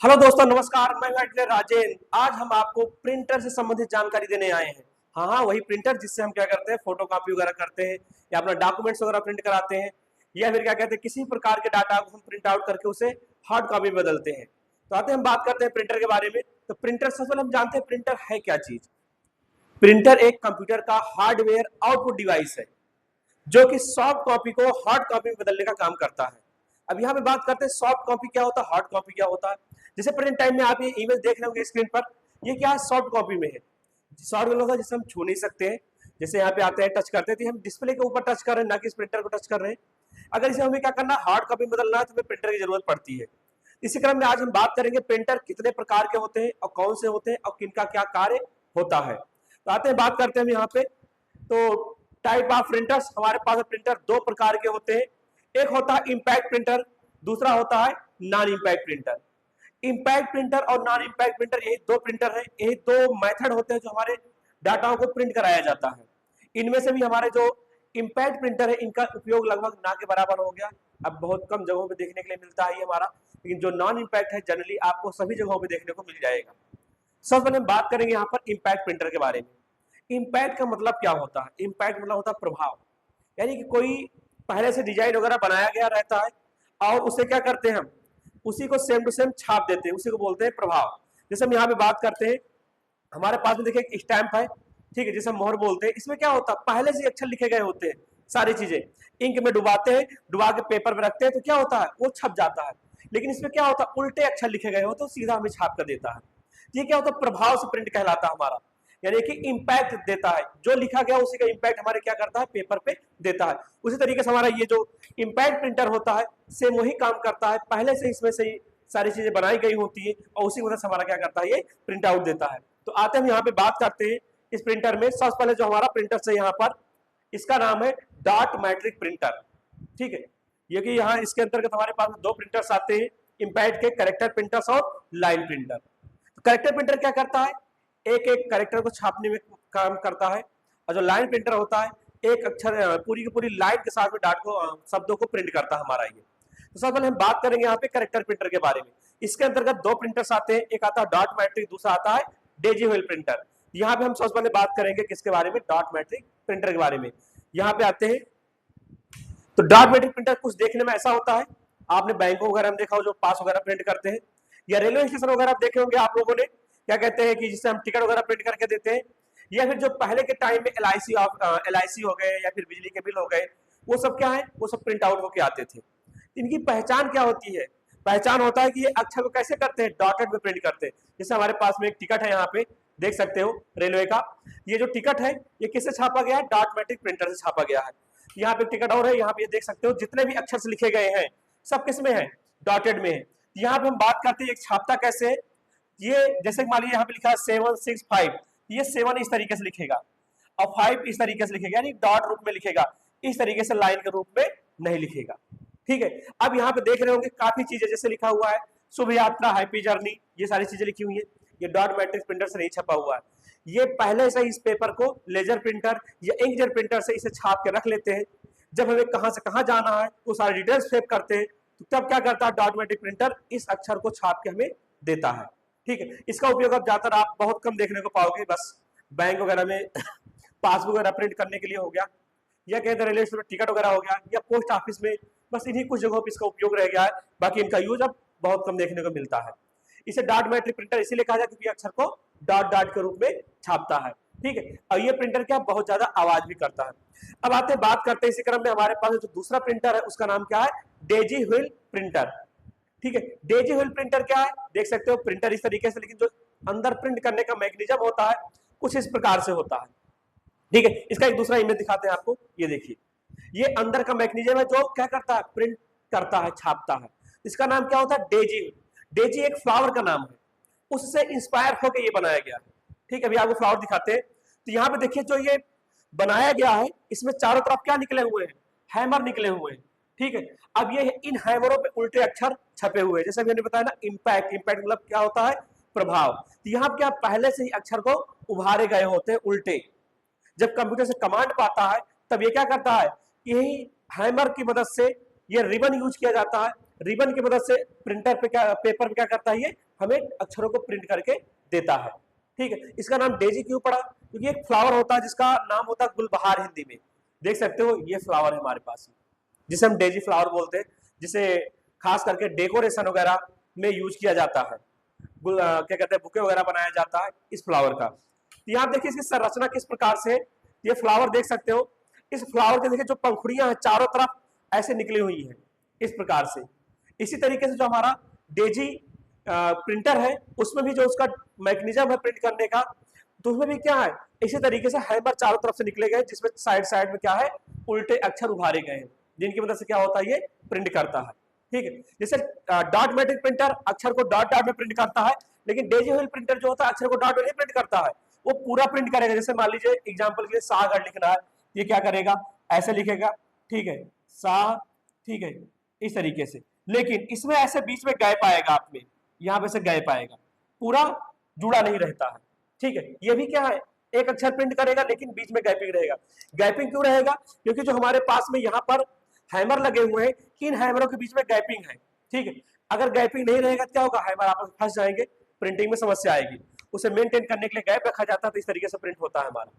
Hello दोस्तों, नमस्कार। मैं हूं एडिटर राजेंद्र। आज हम आपको प्रिंटर से संबंधित जानकारी देने आए हैं। हाँ, वही प्रिंटर जिससे हम क्या करते हैं, फोटो कॉपी वगैरह करते हैं या अपना डॉक्यूमेंट्स वगैरह प्रिंट कराते हैं, या फिर क्या कहते हैं, किसी प्रकार के डाटा को हम प्रिंट आउट करके उसे हार्ड कॉपी में बदलते हैं। तो आते हैं हम बात करते हैं प्रिंटर के बारे में। तो प्रिंटर, सबसे पहले हम जानते हैं प्रिंटर है क्या चीज। प्रिंटर एक कंप्यूटर का हार्डवेयर आउटपुट डिवाइस है जो कि सॉफ्ट कॉपी को हार्ड कॉपी में बदलने का काम करता है। अब यहाँ पे बात करते हैं सॉफ्ट कॉपी क्या होता है, हार्ड कॉपी क्या होता है। जैसे प्रेजेंट टाइम में आप ये इमेज देख रहे होंगे स्क्रीन पर, ये क्या है, सॉफ्ट कॉपी में है। सॉफ्ट वाला होता है जिसे हम छू नहीं सकते हैं। जैसे यहाँ पे आते हैं, टच करते हैं तो हम डिस्प्ले के ऊपर टच कर रहे हैं, ना कि इस प्रिंटर को टच कर रहे हैं। अगर इसे हमें क्या करना है, हार्ड कॉपी में बदलना है, तो हमें प्रिंटर की जरूरत पड़ती है। इसी क्रम में आज हम बात करेंगे प्रिंटर कितने प्रकार के होते हैं और कौन से होते हैं और किनका क्या कार्य होता है। तो आते हैं, बात करते हैं हम यहाँ पे। तो टाइप ऑफ प्रिंटर्स, हमारे पास प्रिंटर दो प्रकार के होते हैं। एक होता है इंपैक्ट प्रिंटर, दूसरा होता है non impact printer. Impact printer और नॉन इंपैक्ट प्रिंटर, यही दो प्रिंटर है, यही दो मेथड होते हैं जो हमारे डाटाओं को प्रिंट कराया जाता है। इनमें से भी हमारे जो इंपैक्ट प्रिंटर है, इनका उपयोग लगभग ना के बराबर हो गया। अब बहुत कम जगहों पे देखने के लिए मिलता है ये हमारा, लेकिन जो नॉन इंपैक्ट है जनरली आपको सभी जगहों पे देखने को मिल जाएगा। सबसे पहले हम बात करेंगे यहाँ पर इंपैक्ट प्रिंटर के बारे में। इंपैक्ट का मतलब क्या होता है? इंपैक्ट मतलब होता है प्रभाव। यानी कि कोई पहले से डिजाइन वगैरह बनाया गया रहता है और उसे क्या करते हैं, हम उसी को सेम टू सेम छाप देते हैं, उसी को बोलते हैं प्रभाव। जैसे हम यहाँ पे बात करते हैं, हमारे पास में देखिए एक स्टैंप है, ठीक है, जिसे हम मोहर बोलते हैं। इसमें क्या होता है, पहले से अक्षर लिखे गए होते हैं, सारी चीजें इंक में डुबाते हैं, डुबा के पेपर में रखते हैं, तो क्या होता है, वो छप जाता है। लेकिन इसमें क्या होता है, उल्टे अक्षर लिखे गए हो तो सीधा हमें छाप कर देता है। ये क्या होता है, प्रभाव से प्रिंट कहलाता है हमारा। यानी कि इंपैक्ट देता है, जो लिखा गया उसी का इंपैक्ट हमारे क्या करता है, पेपर पे देता है। उसी तरीके से हमारा ये जो इंपैक्ट प्रिंटर होता है, सेम वही काम करता है। पहले से इसमें से ही सारी चीजें बनाई गई होती है और उसी वजह से हमारा क्या करता है, ये प्रिंट आउट देता है। तो आते हम यहाँ पे बात करते हैं इस प्रिंटर में। सबसे पहले जो हमारा प्रिंटर से यहाँ पर, इसका नाम है डॉट मैट्रिक प्रिंटर, ठीक है। ये कि यहाँ इसके अंतर्गत हमारे पास दो प्रिंटर्स आते हैं, इंपैक्ट के कैरेक्टर प्रिंटर्स और लाइन प्रिंटर। कैरेक्टर प्रिंटर क्या करता है, एक एक कैरेक्टर को छापने में काम करता है, और जो लाइन प्रिंटर होता है, एक अक्षर पूरी की पूरी लाइन के साथ में डाट को, शब्दों को प्रिंट करता है हमारा ये। तो सबसे पहले हम बात करेंगे यहाँ पे कैरेक्टर प्रिंटर के बारे में। इसके अंतर्गत दो प्रिंटर्स आते हैं, एक आता है डॉट मैट्रिक, दूसरा आता है डेजी व्हील प्रिंटर। यहाँ पे हम सबसे पहले बात करेंगे किसके बारे में, डॉट मैट्रिक प्रिंटर के बारे में। यहाँ पे आते हैं, तो डॉट मैट्रिक प्रिंटर कुछ देखने में ऐसा होता है, आपने बैंकों वगैरह में देखा हो जो पास वगैरह प्रिंट करते हैं, या रेलवे स्टेशन वगैरह देखे होंगे आप लोगों ने, क्या कहते हैं कि जिससे हम टिकट वगैरह प्रिंट करके देते हैं। या फिर जो पहले के टाइम में एल आई सी हो गए या फिर बिजली के बिल हो गए, वो सब क्या है, वो सब प्रिंट आउट होके आते थे। इनकी पहचान क्या होती है, पहचान होता है कि ये अक्षर को कैसे करते हैं, डॉटेड में प्रिंट करते हैं। जैसे हमारे पास में एक टिकट है, यहाँ पे देख सकते हो रेलवे का, ये जो टिकट है ये किससे छापा गया है, डॉट मैट्रिक प्रिंटर से छापा गया है। यहाँ पे टिकट और है, यहाँ पे देख सकते हो जितने भी अक्षर लिखे गए हैं सब किस में है, डॉटेड में है। यहाँ पे हम बात करते हैं एक छापता कैसे है। ये जैसे मान लीजिए यहाँ पे लिखा है 765, ये 7 इस तरीके से लिखेगा और 5 इस तरीके से लिखेगा, यानी डॉट रूप में लिखेगा, इस तरीके से लाइन के रूप में नहीं लिखेगा, ठीक है। अब यहाँ पे देख रहे होंगे काफी चीजें जैसे लिखा हुआ है शुभ यात्रा, हैप्पी जर्नी, ये सारी चीजें लिखी हुई है। ये डॉट मैट्रिक्स प्रिंटर से नहीं छपा हुआ है, ये पहले से इस पेपर को लेजर प्रिंटर या इंकजेट प्रिंटर से इसे छाप के रख लेते हैं। जब हमें कहां से कहां जाना है वो सारे डिटेल्स सेव करते हैं, तो तब क्या करता है, डॉट मैट्रिक प्रिंटर इस अक्षर को छाप के हमें देता है, ठीक है। इसका उपयोग अब ज्यादातर आप बहुत कम देखने को पाओगे, बस बैंक वगैरह में पासबुक वगैरह प्रिंट करने के लिए हो गया, या कहते रेलवे स्टेशन टिकट वगैरह हो गया, या पोस्ट ऑफिस में, बस इन्हीं कुछ जगहों पर इसका उपयोग रह गया है। बाकी इनका यूज अब बहुत कम देखने को मिलता है। इसे डॉट मैट्रिक प्रिंटर इसीलिए कहा जाता है क्योंकि अक्षर को डॉट डॉट के रूप में छापता है, ठीक है। और ये प्रिंटर क्या बहुत ज्यादा आवाज भी करता है। अब आते बात करते हैं इसी क्रम में, हमारे पास जो दूसरा प्रिंटर है उसका नाम क्या है, डेजी व्हील प्रिंटर, ठीक है। डेजी व्हील प्रिंटर क्या है, देख सकते हो प्रिंटर इस तरीके से, लेकिन जो अंदर प्रिंट करने का मैकेनिज्म होता है कुछ इस प्रकार से होता है, ठीक है। इसका एक दूसरा इमेज दिखाते हैं आपको, ये देखिए, ये अंदर का मैकेनिज्म है जो क्या करता है, प्रिंट करता है, छापता है। इसका नाम क्या होता है, डेजी। डेजी एक फ्लावर का नाम है, उससे इंस्पायर होकर ये बनाया गया है, ठीक है। अभी आपको फ्लावर दिखाते हैं, तो यहाँ पे देखिए जो ये बनाया गया है, इसमें चारों तरफ क्या निकले हुए हैं, हैमर निकले हुए हैं, ठीक है। अब ये इन हैमरों पे उल्टे अक्षर छपे हुए हैं, जैसे मैंने बताया ना, इंपैक्ट, इंपैक्ट मतलब क्या होता है, प्रभाव। तो यहाँ क्या पहले से ही अक्षर को उभारे गए होते हैं उल्टे। जब कंप्यूटर से कमांड पाता है तब ये क्या करता है, यही हैमर की मदद से, ये रिबन यूज किया जाता है, रिबन की मदद से प्रिंटर पे क्या, पेपर पे क्या करता है, ये हमें अक्षरों को प्रिंट करके देता है। ठीक है, इसका नाम डेजी क्यों पड़ा? क्योंकि एक फ्लावर होता है जिसका नाम होता है गुलबहार हिंदी में। देख सकते हो ये फ्लावर है हमारे पास में, जिसे हम डेजी फ्लावर बोलते हैं, जिसे खास करके डेकोरेशन वगैरह में यूज किया जाता है। क्या कहते हैं, बुके वगैरह बनाया जाता है इस फ्लावर का। तो यहाँ देखिए इसकी संरचना किस प्रकार से, ये फ्लावर देख सकते हो, इस फ्लावर के देखिए जो पंखुड़ियां हैं चारों तरफ ऐसे निकली हुई हैं इस प्रकार से। इसी तरीके से जो हमारा डेजी प्रिंटर है उसमें भी जो उसका मैकेनिज्म है प्रिंट करने का, तो उसमें भी क्या है, इसी तरीके से हैमर चारों तरफ से निकले गए, जिसमें साइड साइड में क्या है, उल्टे अक्षर उभारे गए हैं, जिनकी मदद से क्या होता है, ये प्रिंट करता है। ठीक है, जैसे डॉट मैट्रिक प्रिंटर अक्षर को डॉट डॉट में प्रिंट करता है, लेकिन डेजी व्हील प्रिंटर जो होता है अक्षर को डॉट में नहीं प्रिंट करता है, वो पूरा प्रिंट करेगा। जैसे मान लीजिए एग्जाम्पल के लिए सागर लिखना है, ये क्या करेगा, ऐसे लिखेगा, ठीक है, सा, ठीक है, इस तरीके से। लेकिन इसमें ऐसे बीच में गैप आएगा, आप में यहाँ पे से गैप आएगा, पूरा जुड़ा नहीं रहता है। ठीक है, ये भी क्या है, एक अक्षर प्रिंट करेगा लेकिन बीच में गैपिंग रहेगा। गैपिंग क्यों रहेगा? क्योंकि जो हमारे पास में यहाँ पर हैमर लगे हुए हैं, इन हैमरों के बीच में गैपिंग है। ठीक है, अगर गैपिंग नहीं रहेगा क्या होगा, हैमर आपस में फंस जाएंगे, प्रिंटिंग में समस्या आएगी। उसे मेंटेन करने के लिए गैप रखा जाता है, तो इस तरीके से प्रिंट होता है हमारा।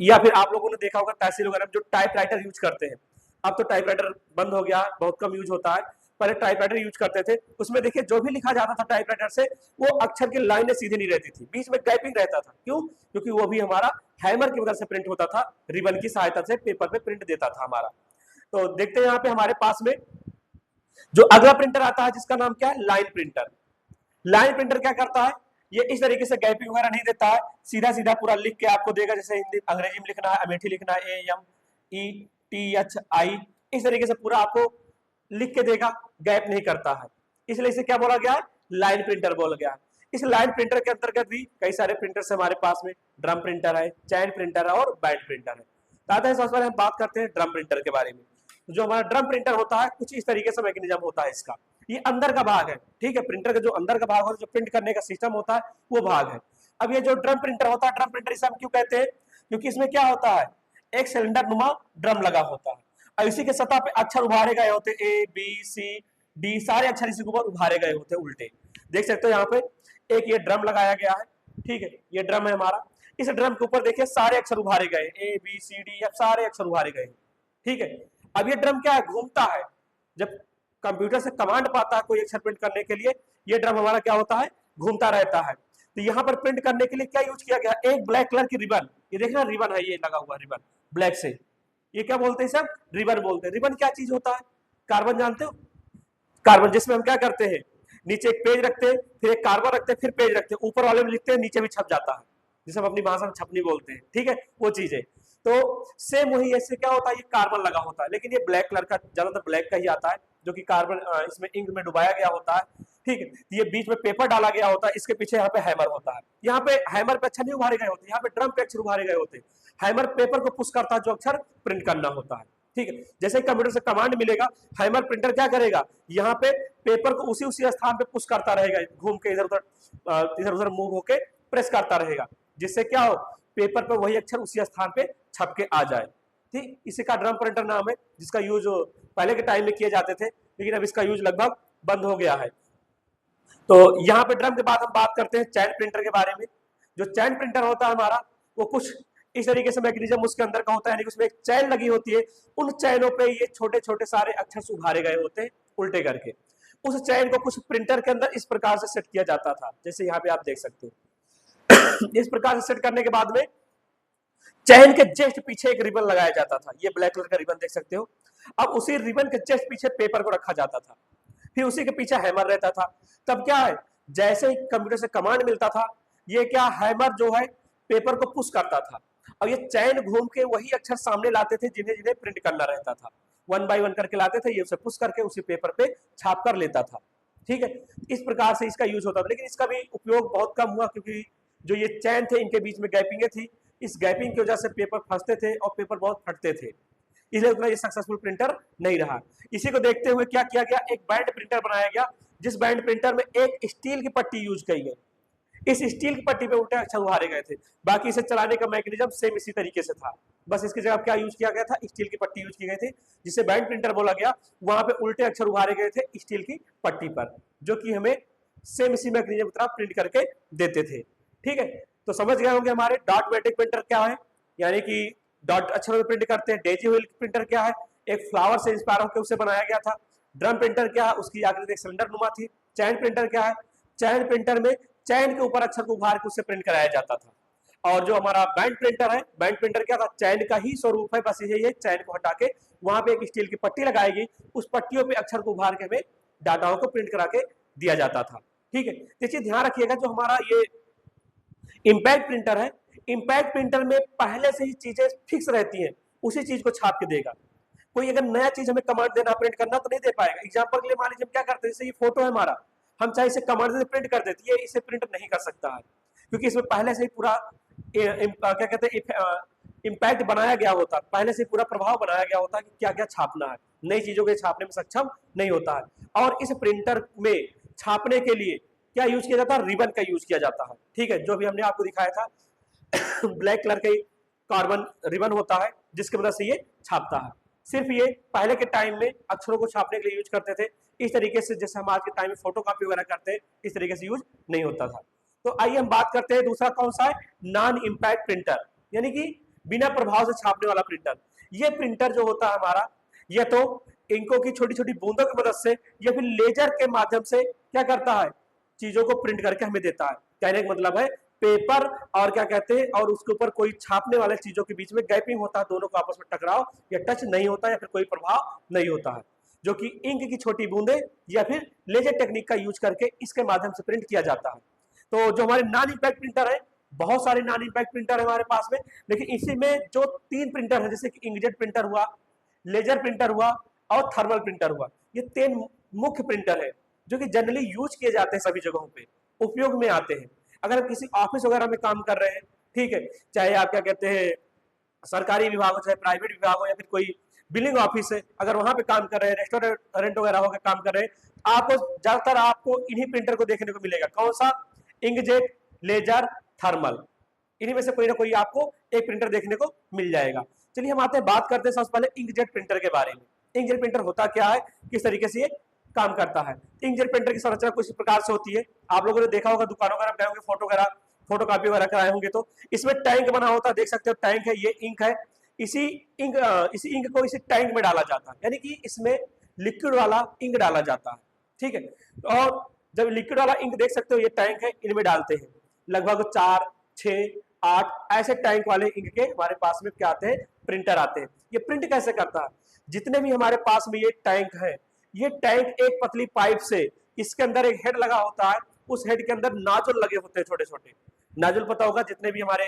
या फिर आप लोगों ने देखा होगा तहसील वगैरह में जो टाइपराइटर यूज करते हैं, अब तो टाइपराइटर बंद हो गया, बहुत कम यूज होता है, पहले टाइपराइटर यूज करते थे। उसमें देखिए जो भी लिखा जाता था टाइपराइटर से, वो अक्षर की लाइनें सीधी नहीं रहती थी, बीच में गैपिंग रहता था। क्यों? क्योंकि वो भी हमारा हैमर की मदद से प्रिंट होता था, रिबन की सहायता से पेपर पे प्रिंट देता था हमारा। तो देखते हैं यहाँ पे हमारे पास में जो अगला प्रिंटर आता है जिसका नाम क्या है, लाइन प्रिंटर। लाइन प्रिंटर क्या करता है, ये इस तरीके से गैपिंग वगैरह नहीं देता है, सीधा सीधा पूरा लिख के आपको देगा। जैसे हिंदी अंग्रेजी में लिखना है, अमेठी लिखना है, AMETHI, इस तरीके से पूरा आपको लिख के देगा, गैप नहीं करता है। इसलिए इसे क्या बोला गया है, लाइन प्रिंटर बोला गया है। इस लाइन प्रिंटर के अंतर्गत भी कई सारे प्रिंटर्स हमारे पास में, ड्रम प्रिंटर है, चैन प्रिंटर है और बैंड प्रिंटर है। दादा सबसे पहले हम बात करते हैं ड्रम प्रिंटर के बारे में। जो हमारा ड्रम प्रिंटर होता है कुछ इस तरीके से मैकेनिज्म होता है इसका, ये अंदर का भाग है। ठीक है, प्रिंटर का जो अंदर का भाग होता है, जो प्रिंट करने का सिस्टम होता है, वो भाग है। अब ये जो ड्रम प्रिंटर होता है, ड्रम प्रिंटर इसे हम क्यों कहते हैं, क्योंकि इसमें क्या होता है, एक सिलेंडर नुमा ड्रम लगा होता है और इसी के सतह पे अक्षर उभारे गए होते हैं, ABCD सारे अक्षर इसी के ऊपर उभारे गए होते हैं उल्टे। देख सकते हो यहाँ पे एक ये ड्रम लगाया गया है। ठीक है, ये ड्रम है हमारा, इस ड्रम के ऊपर देखिए सारे अक्षर उभारे गए, ABCD सारे अक्षर उभारे गए। ठीक है, अब ये ड्रम क्या है, घूमता है। जब कंप्यूटर से कमांड पाता है कोई अक्षर प्रिंट करने के लिए, ये ड्रम हमारा क्या होता है, घूमता रहता है। तो यहाँ पर प्रिंट करने के लिए क्या यूज किया गया, एक ब्लैक कलर की रिबन, ये देखना रिबन है, ये लगा हुआ रिबन ब्लैक से, ये क्या बोलते हैं सब, रिबन बोलते हैं। रिबन क्या चीज होता है, कार्बन जानते हो, कार्बन, जिसमें हम क्या करते हैं, नीचे एक पेज रखते हैं, फिर एक कार्बन रखते हैं, फिर पेज रखते हैं, ऊपर वाले में लिखते हैं, नीचे भी छप जाता है, जिसे हम अपनी भाषा में छपनी बोलते हैं। ठीक है, वो चीज है। तो सेम वही, ऐसे क्या होता है, ये कार्बन लगा होता है, लेकिन ये ब्लैक कलर का, ज्यादातर ब्लैक का ही आता है, जो कि कार्बन इसमें इंक में डुबाया गया होता है। ठीक है, ये बीच में पेपर डाला गया होता है, इसके पीछे यहाँ पे हैमर होता है। यहाँ पे हैमर पे अक्षर नहीं उभारे गए होते, यहाँ पे ड्रम पे अक्षर उभारे गए होते। हैमर पेपर को पुश करता है जो अक्षर प्रिंट करना होता है। ठीक है, जैसे ही कंप्यूटर से कमांड मिलेगा, हैमर प्रिंटर क्या करेगा, यहाँ पे पेपर को उसी स्थान पे पुश करता रहेगा, घूम के इधर उधर मूव होके प्रेस करता रहेगा, जिससे क्या हो, पेपर पे वही अक्षर उसी स्थान पे छप के आ जाए। ठीक, इसी का ड्रम प्रिंटर नाम है, जिसका यूज पहले के टाइम में किए जाते थे, लेकिन अब इसका यूज लगभग बंद हो गया है। तो यहाँ पे ड्रम के बाद हम बात करते हैं चैन प्रिंटर के बारे में। जो चैन प्रिंटर होता है हमारा, वो कुछ इस तरीके से मैकेनिज्म उसके अंदर का होता है, यानी उसमें एक चैन लगी होती है, उन चैनों पे ये छोटे छोटे सारे अक्षर उभारे गए होते हैं उल्टे करके। उस चैन को कुछ प्रिंटर के अंदर इस प्रकार से सेट किया जाता था, जैसे यहाँ पे आप देख सकते हो। इस प्रकार से सेट करने के बाद में चैन के जस्ट पीछे एक रिबन लगाया जाता था, ये ब्लैक कलर का रिबन देख सकते हो। अब उसी रिबन के जस्ट पीछे पेपर को रखा जाता था, फिर उसी के पीछे हैमर रहता था। तब क्या है, जैसे ही कंप्यूटर से कमांड मिलता था, ये क्या हैमर जो है पेपर को पुश करता था, और ये चैन घूम के वही अक्षर सामने लाते थे जिन्हें जिन्हें प्रिंट करना रहता था, 1 बाय 1 करके लाते थे, ये उसे पुश करके उसी पेपर पे छाप कर लेता था। ठीक है, इस प्रकार से इसका यूज होता था, लेकिन इसका भी उपयोग बहुत कम हुआ, क्योंकि जो ये चैन थे इनके बीच में गैपिंग थी, इस गैपिंग की वजह से पेपर फंसते थे और पेपर बहुत फटते थे, इसलिए उतना ये सक्सेसफुल प्रिंटर नहीं रहा। इसी को देखते हुए क्या किया गया, एक बैंड प्रिंटर बनाया गया, जिस बैंड प्रिंटर में एक स्टील की पट्टी यूज की गई। इस स्टील की पट्टी पे उल्टे अक्षर उभारे गए थे, बाकी इसे चलाने का मैकेनिज्म सेम इसी तरीके से था, बस इसकी जगह क्या यूज किया गया था, स्टील की पट्टी यूज की गई थी, जिसे बैंड प्रिंटर बोला गया। वहां पे उल्टे अक्षर उभारे गए थे स्टील की पट्टी पर, जो कि हमें सेम इसी मैकेनिज्म की तरह प्रिंट करके देते थे। ठीक है, तो समझ गए होंगे हमारे डॉट मैट्रिक प्रिंटर क्या है, यानी कि डॉट अक्षरों में प्रिंट करते हैं। डेजी व्हील प्रिंटर क्या है, एक फ्लावर से इंस्पायर होकर उसे बनाया गया था। ड्रम प्रिंटर क्या है, उसकी आकृति एक सिलेंडर नुमा थी। चैन प्रिंटर क्या है, चैन प्रिंटर में चैन के ऊपर अक्षर को उभार के उससे प्रिंट कराया जाता था। और जो हमारा बैंड प्रिंटर है, बैंड प्रिंटर क्या था, चैन का ही स्वरूप है, बस यही है, चैन को हटा के वहां पे एक स्टील की पट्टी लगाएगी, उस पट्टियों पे अक्षर को उभार के हमें डाटाओं को प्रिंट करा के दिया जाता था। ठीक है, तो चीज ध्यान रखिएगा, जो हमारा ये इंपैक्ट प्रिंटर है, इंपैक्ट प्रिंटर में पहले से ही चीजें फिक्स रहती हैं, उसी चीज को छाप के देगा। कोई अगर नया चीज हमें कमांड देना, प्रिंट करना, तो नहीं दे पाएगा। एग्जांपल के लिए मान लीजिए हम क्या करते हैं, जैसे ये फोटो है हमारा, हम चाहे इसे कमांड से प्रिंट कर देते हैं, इसे प्रिंट नहीं कर सकता है, क्योंकि इसमें पहले से ही पूरा क्या कहते हैं इम्पैक्ट बनाया गया होता है, पहले से पूरा प्रभाव बनाया गया होता है कि क्या क्या छापना है, नई चीजों के छापने में सक्षम नहीं होता है। और इस प्रिंटर में छापने के लिए क्या यूज किया जाता है, रिबन का यूज किया जाता है। ठीक है, जो भी हमने आपको दिखाया था ब्लैक कलर का कार्बन रिबन होता है, जिसकी मदद से ये छापता है। सिर्फ ये पहले के टाइम में अक्षरों को छापने के लिए यूज करते थे, इस तरीके से जैसे हम आज के टाइम में फोटो कॉपी वगैरह करते हैं, इस तरीके से यूज नहीं होता था। तो आइए हम बात करते हैं दूसरा कौन सा है, नॉन इम्पैक्ट प्रिंटर, यानी कि बिना प्रभाव से छापने वाला प्रिंटर। ये प्रिंटर जो होता है हमारा, ये तो इंकों की छोटी छोटी बूंदों की मदद से या फिर लेजर के माध्यम से क्या करता है, चीजों को प्रिंट करके हमें देता है। कहने का मतलब है पेपर और क्या कहते हैं, और उसके ऊपर कोई छापने वाले चीजों के बीच में गैपिंग होता है, दोनों को आपस में टकराव या टच नहीं होता, या फिर कोई प्रभाव नहीं होता है, जो कि इंक की छोटी बूंदे या फिर लेजर टेक्निक का यूज करके इसके माध्यम से प्रिंट किया जाता है। तो जो हमारे नॉन इम्पैक्ट प्रिंटर है, बहुत सारे नॉन इम्पैक्ट प्रिंटर है हमारे पास में, लेकिन इसी में जो 3 प्रिंटर है, जैसे कि इंकजेट प्रिंटर हुआ, लेजर प्रिंटर हुआ और थर्मल प्रिंटर हुआ, ये 3 मुख्य प्रिंटर है जो कि जनरली यूज किए जाते हैं, सभी जगहों पे उपयोग में आते हैं। अगर हम किसी ऑफिस वगैरह में काम कर रहे हैं, ठीक है, चाहे आप क्या कहते हैं सरकारी विभाग हो, चाहे प्राइवेट विभाग हो, या फिर कोई बिलिंग ऑफिस है, अगर वहां पे काम कर रहे हैं, रेस्टोरेंट वगैरह होकर काम कर रहे हैं, आपको ज्यादातर आपको इन्हीं प्रिंटर को देखने को मिलेगा। कौन सा, इंकजेट, लेजर, थर्मल, इन्हीं में से कोई ना कोई आपको एक प्रिंटर देखने को मिल जाएगा। चलिए हम आते हैं, बात करते हैं सबसे पहले इंकजेट प्रिंटर के बारे में। इंकजेट प्रिंटर होता क्या है, किस तरीके से ये काम करता है। इंकजेट प्रिंटर की संरचना कुछ प्रकार से होती है, आप लोगों ने देखा होगा, दुकानों वगैरह गए होंगे, फोटो कॉपी वगैरह कराए होंगे, तो इसमें टैंक बना होता है, देख सकते हो टैंक है, ये इंक है, इसी इंक को इसी टैंक में डाला जाता है, यानी कि इसमें लिक्विड वाला इंक डाला जाता है। ठीक है, और जब लिक्विड वाला इंक देख सकते हो, ये टैंक है, इनमें डालते हैं, लगभग 4, 6, 8 ऐसे टैंक वाले इंक के हमारे पास में क्या आते हैं, प्रिंटर आते हैं। ये प्रिंट कैसे करता है, जितने भी हमारे पास में ये टैंक है, ये टैंक एक पतली पाइप से, इसके अंदर एक हेड लगा होता है, उस हेड के अंदर नाजुल लगे होते हैं, छोटे छोटे नाजुल, पता होगा जितने भी हमारे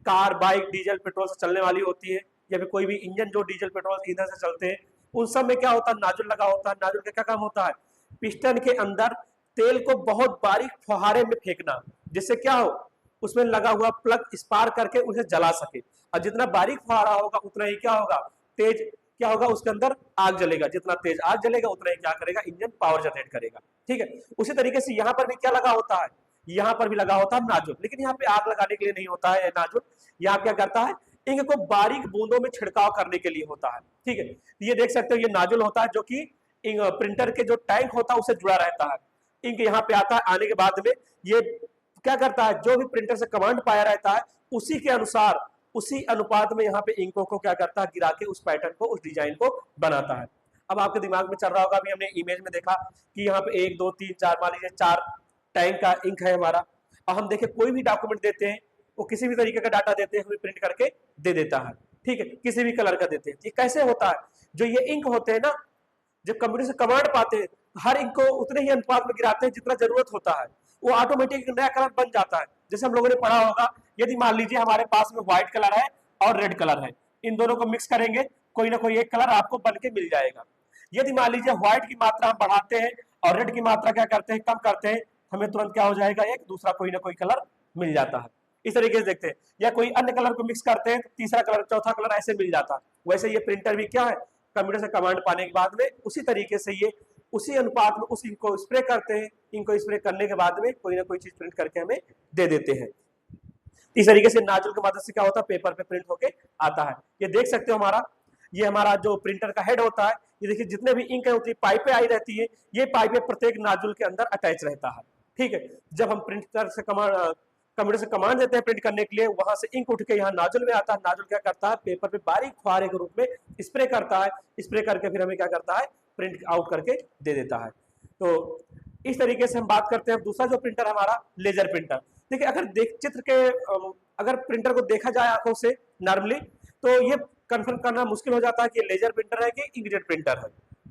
कार, बाइक डीजल पेट्रोल से चलने वाली होती है, या फिर कोई भी इंजन जो डीजल पेट्रोल ईंधन से चलते हैं, उन सब में क्या होता है, नाजुल लगा होता है। नाजुल का क्या काम होता है, पिस्टन के अंदर तेल को बहुत बारीक फुहारे में फेंकना, जिससे क्या हो, उसमें लगा हुआ प्लग स्पार्क करके उसे जला सके, और जितना बारीक फुहारा होगा उतना ही क्या होगा, तेज क्या होगा, उसके अंदर आग जलेगा, जितना तेज आग जलेगा उतना ही क्या करेगा, इंजन पावर जनरेट करेगा। ठीक है, उसी तरीके से यहाँ पर भी क्या लगा होता है, यहाँ पर भी लगा होता है नाजुल, लेकिन यहाँ पे आग लगाने के लिए नहीं होता है नाजुल, यहाँ क्या करता है, इंक को बारीक बूंदों में छिड़काव करने के लिए होता है। ठीक है, ये देख सकते हो, ये नाजुल होता है, जो कि प्रिंटर के जो टैंक होता है उससे जुड़ा रहता है। इंक यहाँ पे आता है, आने के बाद में ये क्या करता है, जो भी प्रिंटर से कमांड पाया रहता है, उसी के अनुसार, उसी अनुपात में यहाँ पे इंकों को क्या करता है, गिरा के उस पैटर्न को, उस डिजाइन को बनाता है। अब आपके दिमाग में चल रहा होगा, अभी हमने इमेज में देखा कि यहाँ पे 1, 2, 3, 4, मान लीजिए 4 टैंक का इंक है हमारा, और हम देखें कोई भी डॉक्यूमेंट देते हैं, वो किसी भी तरीके का डाटा देते हैं, हमें प्रिंट करके दे देता है। ठीक है, किसी भी कलर का देते हैं। ये कैसे होता है, जो ये इंक होते हैं ना, जब कंप्यूटर से कमांड पाते हैं, हर इंक को उतने ही अनुपात में गिराते हैं जितना जरूरत होता है, वो ऑटोमेटिक नया कलर बन जाता है। जैसे हम लोगों ने पढ़ा होगा, यदि मान लीजिए हमारे पास में व्हाइट कलर है और रेड कलर है, इन दोनों को मिक्स करेंगे, कोई ना कोई एक कलर आपको बन के मिल जाएगा। यदि मान लीजिए व्हाइट की मात्रा हम बढ़ाते हैं और रेड की मात्रा क्या करते हैं, कम करते हैं, हमें तुरंत क्या हो जाएगा, एक दूसरा कोई ना कोई कलर मिल जाता है। इस तरीके से देखते हैं, या कोई अन्य कलर को मिक्स करते हैं, तीसरा कलर, चौथा कलर ऐसे मिल जाता है। वैसे ये प्रिंटर भी क्या है, कंप्यूटर से कमांड पाने के बाद में उसी तरीके से ये उसी अनुपात में उस इंक को स्प्रे करते हैं, इंक को स्प्रे करने के बाद में कोई ना कोई चीज प्रिंट करके हमें दे देते हैं। इस तरीके से नाजुल की मदद से क्या होता है, पेपर पे प्रिंट होके आता है। ये देख सकते हो हमारा, ये हमारा जो प्रिंटर का हेड होता है, ये देखिए जितने भी इंक है उतनी पाइपें आई रहती है, ये पाइपें प्रत्येक नाजुल के अंदर अटैच रहता है। ठीक है। जब हम प्रिंटर से कंप्यूटर से कमांड देते हैं प्रिंट करने के लिए, वहां से इंक उठ के यहाँ नाजुल में आता है, नाजुल क्या करता है, पेपर पे बारीक फुहारे के रूप में स्प्रे करता है, स्प्रे करके फिर हमें क्या करता है, प्रिंट आउट करके दे देता है। तो इस तरीके से हम बात करते हैं। दूसरा जो प्रिंटर हमारा लेजर प्रिंटर। देखिए अगर चित्र के अगर प्रिंटर को देखा जाए आंखों से नॉर्मली, तो ये कंफर्म करना मुश्किल हो जाता है कि लेजर प्रिंटर है कि इंकजेट प्रिंटर है।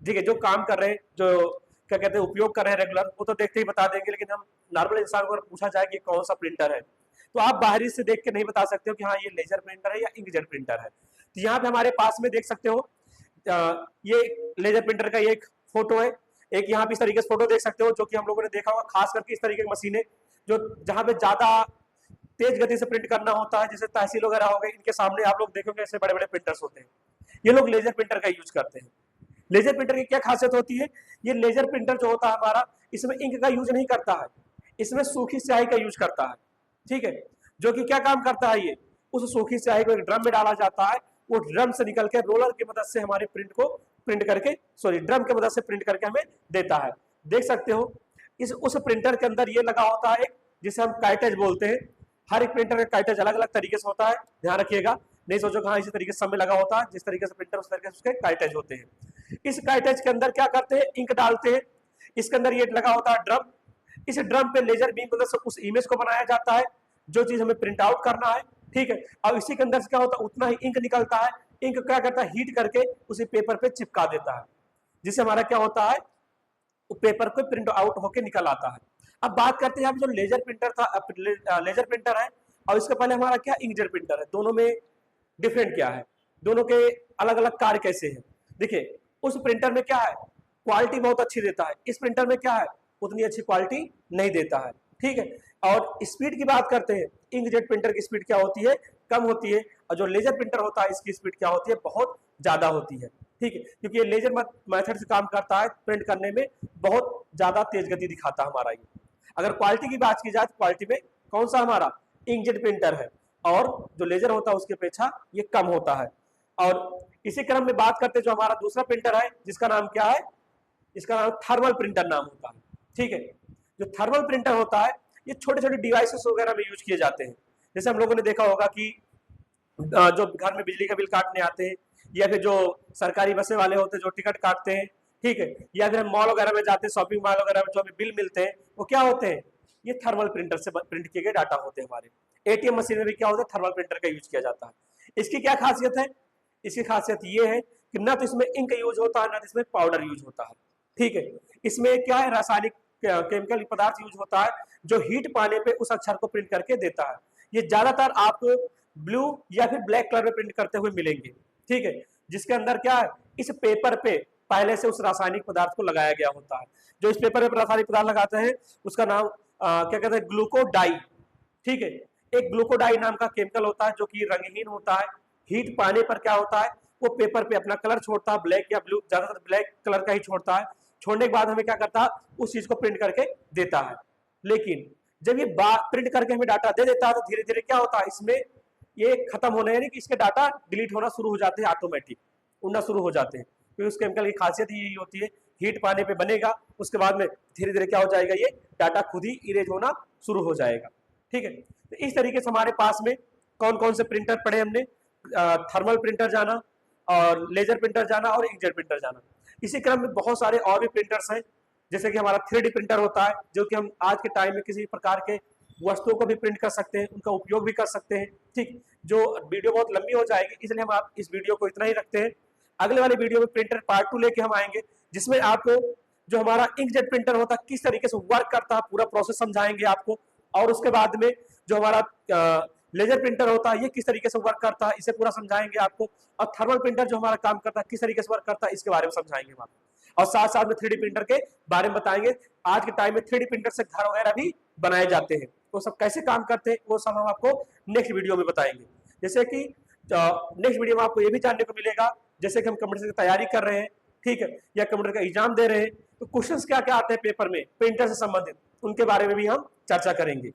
ठीक है, जो काम कर रहे हैं, जो क्या कहते हैं उपयोग कर रहे हैं रेगुलर, वो तो देखते ही बता देंगे, लेकिन हम नॉर्मल इंसान को अगर पूछा जाए कि कौन सा प्रिंटर है, तो आप बाहरी से देख के नहीं बता सकते हो कि हाँ ये लेजर प्रिंटर है या इंकजेट प्रिंटर है। तो यहाँ पे हमारे पास में देख सकते हो ये लेजर प्रिंटर का ये एक फोटो है। एक यहाँ पे इस तरीके से फोटो देख सकते हो, जो कि हम लोगों ने देखा होगा, खास करके इस तरीके की मशीनें जो जहाँ पे ज्यादा तेज गति से प्रिंट करना होता है, जैसे तहसील वगैरह हो गए, इनके सामने आप लोग देखोगे ऐसे बड़े बड़े प्रिंटर्स होते हैं, ये लोग लेजर प्रिंटर का यूज करते हैं। लेजर प्रिंटर की क्या खासियत होती है, ये लेजर प्रिंटर जो होता है हमारा, इसमें इंक का यूज नहीं करता है, इसमें सूखी स्याही का यूज करता है। ठीक है, जो कि क्या काम करता है, ये उस सूखी स्याही को एक ड्रम में डाला जाता है, वो ड्रम से निकल के रोलर की मदद से हमारे प्रिंट को प्रिंट करके, सॉरी ड्रम की मदद से प्रिंट करके हमें देता है। देख सकते हो इस उस प्रिंटर के अंदर ये लगा होता है जिसे हम काइटेज बोलते हैं। हर एक प्रिंटर का काइटेज अलग अलग तरीके से होता है, ध्यान रखिएगा, नहीं सोचो कि हाँ इसी तरीके से सब में लगा होता है। जिस तरीके से प्रिंटर उस तरीके से उसके काइटेज होते हैं। इस काइटेज के अंदर क्या करते हैं, इंक डालते हैं, इसके अंदर ये लगा होता है ड्रम, इस ड्रम पे लेजर बीम की मदद से उस इमेज को बनाया जाता है जो चीज हमें प्रिंट आउट करना है। ठीक है, और इसी के अंदर से क्या होता है, उतना ही इंक निकलता है, इंक क्या करता है, हीट करके उसी पेपर पे चिपका देता है, जिससे हमारा क्या होता है, पेपर को प्रिंट आउट होके निकल आता है। अब बात करते हैं जो लेजर प्रिंटर था, लेजर प्रिंटर है और इसके पहले हमारा क्या इंकजेट प्रिंटर है, दोनों में डिफरेंट क्या है, दोनों के अलग अलग कार्य कैसे हैं। देखिए उस प्रिंटर में क्या है, क्वालिटी बहुत अच्छी देता है, इस प्रिंटर में क्या है, उतनी अच्छी क्वालिटी नहीं देता है। ठीक है, और स्पीड की बात करते हैं, इंकजेट प्रिंटर की स्पीड क्या होती है, कम होती है, और जो लेजर प्रिंटर होता है इसकी स्पीड क्या होती है, बहुत ज्यादा होती है। ठीक है, क्योंकि ये लेजर मेथड से काम करता है, प्रिंट करने में बहुत ज्यादा तेज गति दिखाता है हमारा ये। अगर क्वालिटी की बात की जाए तो क्वालिटी में कौन सा हमारा इंकजेट प्रिंटर है, और जो लेजर होता है उसकी अपेक्षा ये कम होता है। और इसी क्रम में बात करते हैं जो हमारा दूसरा प्रिंटर है, जिसका नाम क्या है, इसका नाम थर्मल प्रिंटर नाम होता है। ठीक है, जो थर्मल प्रिंटर होता है ये छोटे छोटे डिवाइसेस वगैरह में यूज किए जाते हैं। जैसे हम लोगों ने देखा होगा कि जो घर में बिजली का बिल काटने आते हैं, या फिर जो सरकारी बसें वाले होते हैं जो टिकट काटते हैं, ठीक है, या फिर हम मॉल वगैरह में जाते हैं, शॉपिंग मॉल वगैरह में जो हमें बिल मिलते हैं, वो क्या होते हैं, ये थर्मल प्रिंटर से प्रिंट किए गए डाटा होते हैं हमारे। एटीएम मशीन में भी क्या होता है, थर्मल प्रिंटर का यूज किया जाता है। इसकी क्या खासियत है, इसकी खासियत ये है कि ना तो इसमें इंक यूज होता है, ना तो इसमें पाउडर यूज होता है। ठीक है, इसमें क्या है, रासायनिक केमिकल पदार्थ यूज होता है जो हीट पाने पे उस अक्षर को प्रिंट करके देता है। ये ज्यादातर आपको ब्लू या फिर ब्लैक कलर में प्रिंट करते हुए मिलेंगे। ठीक है, जिसके अंदर क्या है, इस पेपर पे पहले से उस रासायनिक पदार्थ को लगाया गया होता है। जो इस पेपर पे रासायनिक पदार्थ लगाते हैं उसका नाम क्या कहते हैं, ग्लूकोडाई। ठीक है, एक ग्लूकोडाई नाम का केमिकल होता है जो कि रंगहीन होता है, हीट पाने पर क्या होता है, वो पेपर पे अपना कलर छोड़ता है, ब्लैक या ब्लू, ज्यादातर ब्लैक कलर का ही छोड़ता है। छोड़ने के बाद हमें क्या करता है, उस चीज को प्रिंट करके देता है। लेकिन जब ये प्रिंट करके हमें डाटा दे देता है तो धीरे धीरे क्या होता है, इसमें ये खत्म होने, यानी कि इसके डाटा डिलीट होना शुरू हो जाते हैं, ऑटोमेटिक उड़ना शुरू हो जाते हैं। क्योंकि उस केमिकल की खासियत ही यही होती है, हीट पाने पे बनेगा, उसके बाद में धीरे धीरे क्या हो जाएगा, ये डाटा खुद ही इरेज होना शुरू हो जाएगा। ठीक है, तो इस तरीके से हमारे पास में कौन कौन से प्रिंटर पढ़े हमने, थर्मल प्रिंटर जाना, और लेजर प्रिंटर जाना, और इंकजेट प्रिंटर जाना। इसी क्रम में बहुत सारे और भी प्रिंटर्स हैं, जैसे कि हमारा 3D प्रिंटर होता है, जो कि हम आज के टाइम में किसी प्रकार के वस्तुओं को भी प्रिंट कर सकते हैं, उनका उपयोग भी कर सकते हैं। ठीक, जो वीडियो बहुत लंबी हो जाएगी इसलिए हम आप इस वीडियो को इतना ही रखते हैं। अगले वाले वीडियो में प्रिंटर पार्ट 2 लेके हम आएंगे, जिसमें आपको जो हमारा इंकजेट प्रिंटर होता है किस तरीके से वर्क करता है, पूरा प्रोसेस समझाएंगे आपको। और उसके बाद में जो हमारा लेजर प्रिंटर होता है ये किस तरीके से वर्क करता है, इसे पूरा समझाएंगे आपको। और थर्मल प्रिंटर जो हमारा काम करता है किस तरीके से वर्क करता है, इसके बारे में समझाएंगे हम आपको। और साथ साथ में 3D प्रिंटर के बारे में बताएंगे। आज के टाइम में 3D प्रिंटर से घर वगैरह भी बनाए जाते हैं, वो सब कैसे काम करते हैं वो सब हम आपको नेक्स्ट वीडियो में बताएंगे। जैसे कि नेक्स्ट वीडियो में आपको ये भी जानने को मिलेगा, जैसे कि हम कंप्यूटर की तैयारी कर रहे हैं, ठीक है, या कंप्यूटर का एग्जाम दे रहे हैं, तो क्वेश्चंस क्या क्या आते हैं पेपर में प्रिंटर से संबंधित, उनके बारे में भी हम चर्चा करेंगे।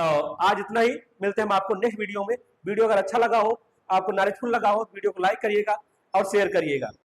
आज इतना ही, मिलते हैं हम आपको नेक्स्ट वीडियो में। वीडियो अगर अच्छा लगा हो, आपको नॉलेजफुल लगा हो, वीडियो को लाइक करिएगा और शेयर करिएगा।